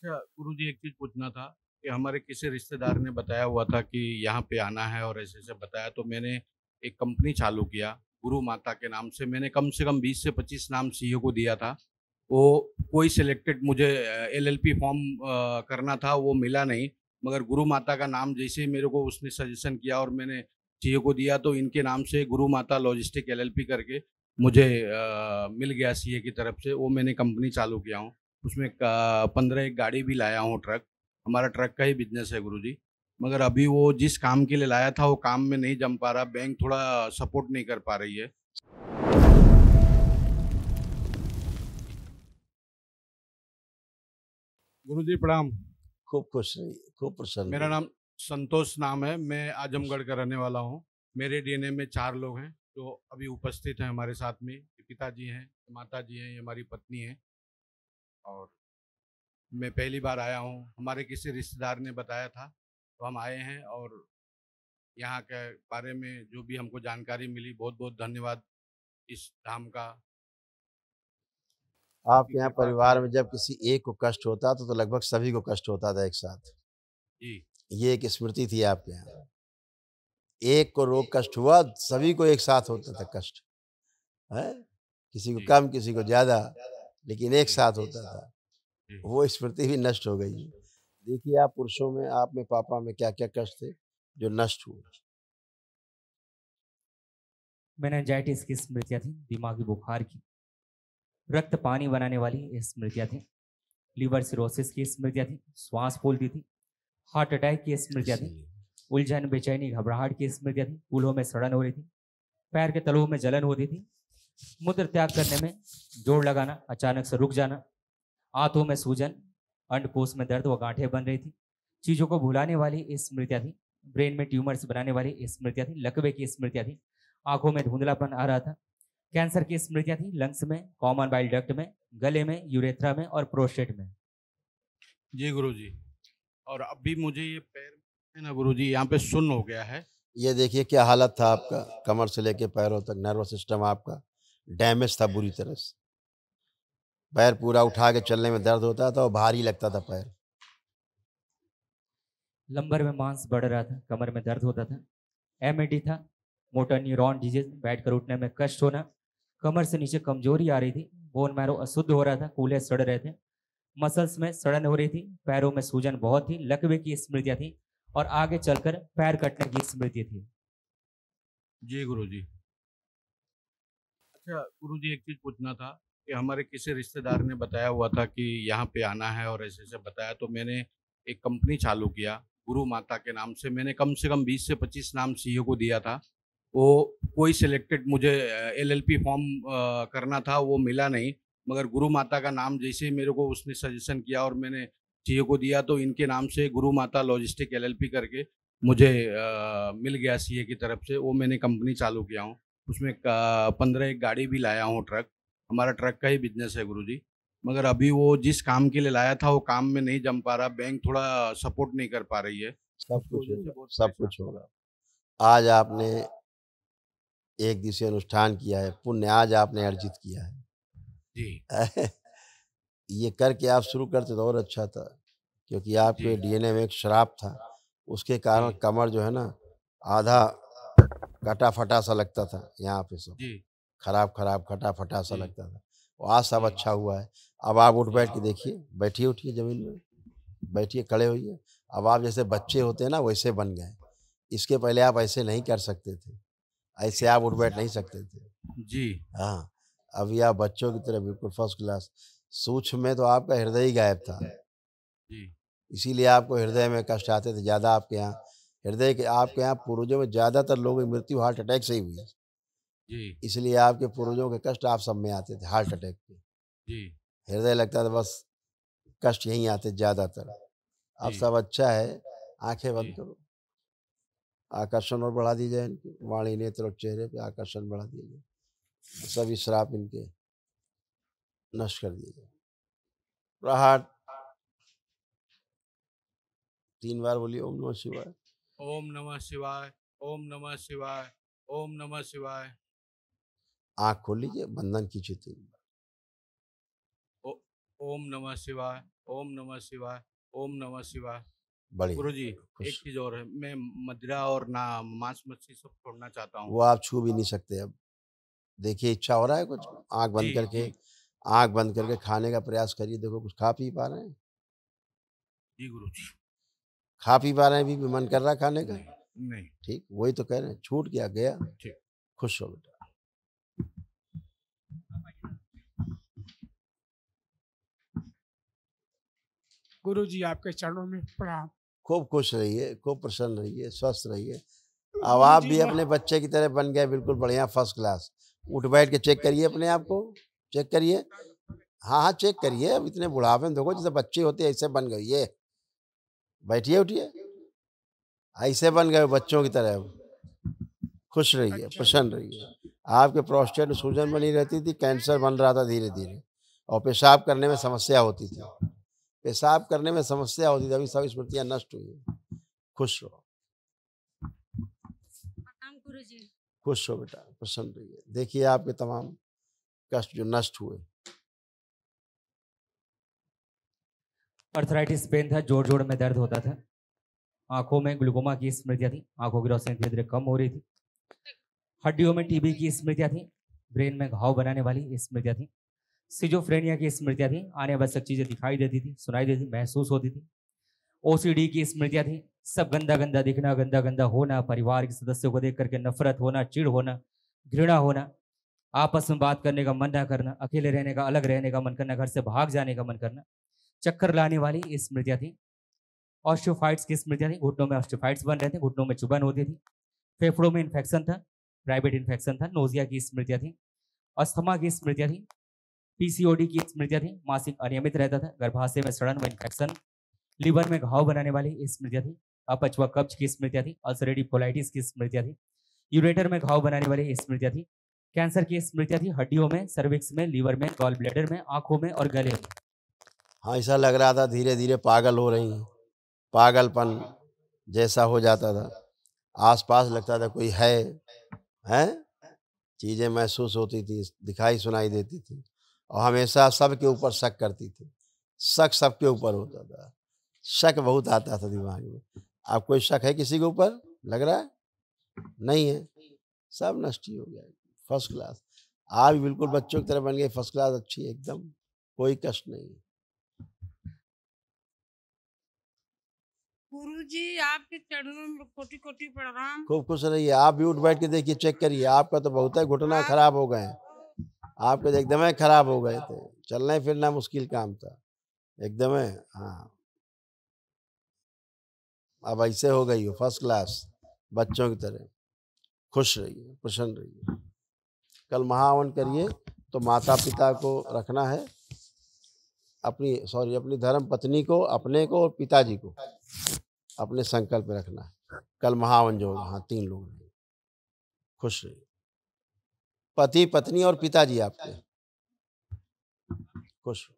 अच्छा गुरुजी, एक चीज़ पूछना था कि हमारे किसी रिश्तेदार ने बताया हुआ था कि यहाँ पे आना है और ऐसे-ऐसे बताया, तो मैंने एक कंपनी चालू किया गुरु माता के नाम से कम 20 से 25 नाम सीईओ को दिया था। वो कोई सिलेक्टेड मुझे एलएलपी फॉर्म करना था, वो मिला नहीं। मगर गुरु माता का नाम जैसे ही मेरे को उसने सजेशन किया और मैंने सीईओ को दिया, तो इनके नाम से गुरु माता लॉजिस्टिक एलएलपी करके मुझे मिल गया सीए की तरफ से। वो मैंने कंपनी चालू किया हूँ। उसमें क 15 एक गाड़ी भी लाया हूँ ट्रक। हमारा ट्रक का ही बिज़नेस है गुरुजी। मगर अभी वो जिस काम के लिए लाया था वो काम में नहीं जम पा रहा, बैंक थोड़ा सपोर्ट नहीं कर पा रही है। गुरुजी प्रणाम। खूब खुश रहिए, खूब प्रसन्न मेरा रहिए। नाम संतोष नाम है, मैं आजमगढ़ का रहने वाला हूँ। मेरे डीएनए में 4 लोग हैं जो अभी उपस्थित हैं हमारे साथ में। ये पिताजी हैं, माताजी हैं, ये हमारी पत्नी है और मैं पहली बार आया हूँ। हमारे किसी रिश्तेदार ने बताया था, तो हम आए हैं और यहाँ के बारे में जो भी हमको जानकारी मिली, बहुत-बहुत धन्यवाद इस धाम का। आपकी आपके यहाँ कृपा से। परिवार में जब किसी एक को कष्ट होता था, तो लगभग सभी को कष्ट होता था एक साथ। जी, ये एक स्मृति थी आपके यहाँ। एक को रोग कष्ट हुआ, सभी को एक साथ होता था कष्ट, हैं? किसी को जी, कम, किसी को ज़्यादा, लेकिन एक जी, साथ होता था। जी। वो स्मृति भी नष्ट हो गई है। देखिए आप पुरुषों में, आप में, पापा में क्या-क्या कष्ट थे, जो नष्ट हुए। मेनिंजाइटिस की स्मृतियाँ थी, दिमागी बुखार की, रक्त पानी बनाने वाली स्मृतियाँ थी, लिवर सिरोसिस की स्मृतियाँ थी, श्वास फूलती थी, हार्ट अटैक की स्मृतियाँ थी, इसीलिए उलझन बेचैनी घबराहट की स्मृतियाँ थी, कूल्हों में सड़न हो रही थी, पैर के तलुओं में जलन होती थी, मूत्र त्याग करने में जोड़ लगाना, अचानक से रुक जाना, आंतों में सूजन, अंडकोश में दर्द व गांठें बन रही थी, चीजों को भुलाने वाली स्मृतियाँ थी, ब्रेन में ट्यूमर्स बनाने वाली स्मृतियाँ थी, लकवे की स्मृतियाँ थी, आंखों में धुंधलापन आ रहा था, कैंसर की स्मृतियाँ थी, लंग्स में, कॉमन बाइल डक्ट में, गले में, यूरेथ्रा में और प्रोस्टेट में। जी गुरुजी। और अभी मुझे ये पैर है ना गुरुजी, यहाँ पे सुन्न हो गया है। ये देखिए क्या हालत था आपका, कमर से लेके पैरों तक नर्वस सिस्टम आपका डैमेज था बुरी तरह से। पैर पूरा उठा के चलने में दर्द होता था और भारी लगता था पैर। लंबर में मांस बढ़ रहा था, कमर में दर्द होता था, एमएडी था, मोटर न्यूरॉन डिजीज, बैठकर उठने में कष्ट होना, कमर से नीचे कमजोरी आ रही थी, बोन मैरो अशुद्ध हो रहा था, कूल्हे सड़ रहे थे, मसल्स में सड़न हो रही थी, पैरों में सूजन बहुत थी, लकवे की स्मृतियाँ थी और आगे चलकर पैर कटने की स्मृति थी। जी गुरुजी। अच्छा गुरुजी, एक चीज़ पूछना था कि हमारे किसी रिश्तेदार ने बताया हुआ था कि यहाँ पे आना है और ऐसे-ऐसे बताया, तो मैंने एक कंपनी चालू किया गुरु माता के नाम से कम 20 से 25 नाम सीईओ को दिया था। वो कोई सिलेक्टेड मुझे एलएलपी फॉर्म करना था, वो मिला नहीं। मगर गुरु माता का नाम जैसे ही मेरे को उसने सजेशन किया और मैंने सीईओ को दिया, तो इनके नाम से गुरु माता लॉजिस्टिक एलएलपी करके मुझे मिल गया सीए की तरफ से। वो मैंने कंपनी चालू किया हूँ। उसमें क 15 एक गाड़ी भी लाया हूँ ट्रक। हमारा ट्रक का ही बिज़नेस है गुरुजी। मगर अभी वो जिस काम के लिए लाया था वो काम में नहीं जम पा रहा, बैंक थोड़ा सपोर्ट नहीं कर पा रही है। सब उसकी कुछ वजह से होगा, बहुत सब परेशान। कुछ होगा। आज आपने एक दिवसीय अनुष्ठान किया है, पुण्य आज आपने अर्जित किया जी, है। ये करके आप शुरू करते तो और अच्छा था, क्योंकि जी, आपके डीएनए में एक श्राप था, उसके कारण जी, कमर जो है ना, आधा कटा-फटा सा लगता था, यहाँ पे सब, जी, खराब-खराब, कटा-फटा सा जी, लगता था। और आज सब जी, अच्छा हुआ है। अब आप उठ-बैठ जी, के देखिए, बैठिए-उठिए ज़मीन में, बैठिए, खड़े होइए। अब आप जैसे बच्चे होते हैं ना, वैसे बन गए। इसके पहले आप ऐसे नहीं कर सकते थे, ऐसे जी, आप उठ-बैठ नहीं सकते थे। जी, हाँ, अभी आप बच्चों की तरह बिल्कुल फर्स्ट क्लास। सूक्ष्म में तो आपका हृदय ही गायब था, जी, इसीलिए आपको हृदय में कष्ट आते थे ज़्यादा आपके यहाँ। हृदय के आपके यहाँ पूर्वजों में ज़्यादातर लोगों की मृत्यु हार्ट अटैक से ही हुई है। जी, इसलिए आपके पूर्वजों के कष्ट आप सब में आते थे हार्ट अटैक के। जी, हृदय लगता था बस कष्ट यहीं आते ज़्यादातर। अब जी, सब अच्छा है, आँखें बंद जी, करो। आकर्षण और बढ़ा दी जाए इनके, वाणी, नेत्र और चेहरे पे आकर्षण बढ़ा दिया जाए। सभी श्राप इनके नष्ट कर दिए जाए। प्रहार 3 बार बोलिए ओम नमः शिवाय। ओम नमः शिवाय, ओम नमः शिवाय, ओम नमः शिवाय। आँख खोल लीजिए, बंधन कीजिए 3 बार। ओ ओम नमः शिवाय, ओम नमः शिवाय, ओम नमः शिवाय। बढ़िया। गुरुजी, एक खुश। चीज और है, मैं मदिरा और ना मांस मच्छी सब छोड़ना चाहता हूँ। वो आप छू भी नहीं सकते अब। देखिए इच्छा हो रहा है कुछ, आँख बंद जी करके, जी आँख बंद करके खाने का प्रयास करिए, देखो कुछ खा पी पा रहे हैं? जी गुरुजी। खा पी पा रहे हैं, अभी भी मन कर रहा है खाने का? नहीं नहीं। ठीक, वही तो कह रहे हैं, छूट गया, गया। ठीक। खुश हो बेटा। गुरुजी आपके चरणों में प्रणाम। खूब खुश रहिए, खूब प्रसन्न रहिए, स्वस्थ रहिए। अब आप भी अपने बच्चे की तरह बन गए, बिल्कुल बढ़िया, फर्स्ट क्लास। उठ बैठ के चेक करिए अपने आप को, चेक करिए। हाँ हाँ, चेक करिए। अब इतने बुढ़ापे में देखो, जैसे बच्चे होते हैं ऐसे बन गई ये। बैठिए, उठिए, ऐसे बन गए बच्चों की तरह। अब खुश रहिए, प्रसन्न रहिए। आपके प्रोस्टेट में सूजन बनी रहती थी, कैंसर बन रहा था धीरे धीरे, और पेशाब करने में समस्या होती थी। पेशाब करने में समस्या होती थी, अभी सब स्मृतियाँ नष्ट हुई हैं। खुश रहो, प्रणाम गुरुजी। खुश हो बेटा, प्रसन्न रहिए। देखिए आपके तमाम कष्ट जो नष्ट हुए। अर्थराइटिस पेन था, जोड़ जोड़ में दर्द होता था, आंखों में ग्लूकोमा की स्मृतियां थी, आंखों की रोशनी धीरे धीरे कम हो रही थी, हड्डियों में टीबी की स्मृतियां थी, ब्रेन में घाव बनाने वाली स्मृतियां थी, सिजोफ्रेनिया की स्मृतियां थी, आने आवश्यक चीजें दिखाई देती थी, सुनाई देती, महसूस होती थी, ओसीडी की स्मृतियां थी, सब गंदा गंदा दिखना, गंदा गंदा होना, परिवार के सदस्यों को देख करके नफरत होना, चिढ़ होना, घृणा होना, आपस में बात करने का मन ना करना, अकेले रहने का, अलग रहने का मन करना, घर से भाग जाने का मन करना, चक्कर लाने वाली स्मृतियां थी, ऑस्टियोफाइट्स की स्मृतियां थी, घुटनों में ऑस्टियोफाइट्स बन रहे थे, घुटनों में चुभन होती थी, फेफड़ों में इन्फेक्शन था, प्राइवेट इन्फेक्शन था, नोजिया की स्मृतियां थी, अस्थमा की स्मृतियां थी, पीसीओडी की स्मृतियां थी, मासिक अनियमित रहता था, गर्भाशय में सड़न व इन्फेक्शन, लीवर में घाव बनाने वाली स्मृतियां थी, अपच व कब्ज की स्मृतियां थी, अल्सरेटिव कोलाइटिस की स्मृतियां थी, यूरेटर में घाव बनाने वाली स्मृतियां थी, कैंसर की स्मृतियां थी, हड्डियों में, सर्विक्स में, लीवर में, गॉल ब्लैडर में, आंखों में और गले में। हाँ, ऐसा लग रहा था धीरे धीरे पागल हो रही हैं, पागलपन जैसा हो जाता था। आसपास लगता था कोई है, चीज़ें महसूस होती थी, दिखाई सुनाई देती थी, और हमेशा सबके ऊपर शक करती थी। शक सबके ऊपर होता था, शक बहुत आता था दिमाग में। आप कोई शक है किसी के ऊपर? लग रहा है नहीं है, सब नष्ट ही हो गया, फर्स्ट क्लास। आप भी बिल्कुल बच्चों की तरह बन गए, फर्स्ट क्लास, अच्छी एकदम, कोई कष्ट नहीं है। गुरुजी आपके चरणों में कोटि कोटि प्रणाम। खूब खुश रहिए। आप भी उठ बैठ के देखिए, चेक करिए। आपका तो बहुत है, घुटना खराब हो गए हैं, आपके तो एकदम खराब हो गए थे, चलना फिरना मुश्किल काम था एकदम। हाँ, अब ऐसे हो गई हो, फर्स्ट क्लास, बच्चों की तरह। खुश रहिए, प्रसन्न रहिए। कल महावन करिए तो माता पिता को रखना है, अपनी धर्म पत्नी को, अपने को और पिताजी को अपने संकल्प में रखना है। कल महावन जो होगा, हाँ 3 लोग रहेंगे। खुश रहिए, पति पत्नी और पिताजी आपके। खुश।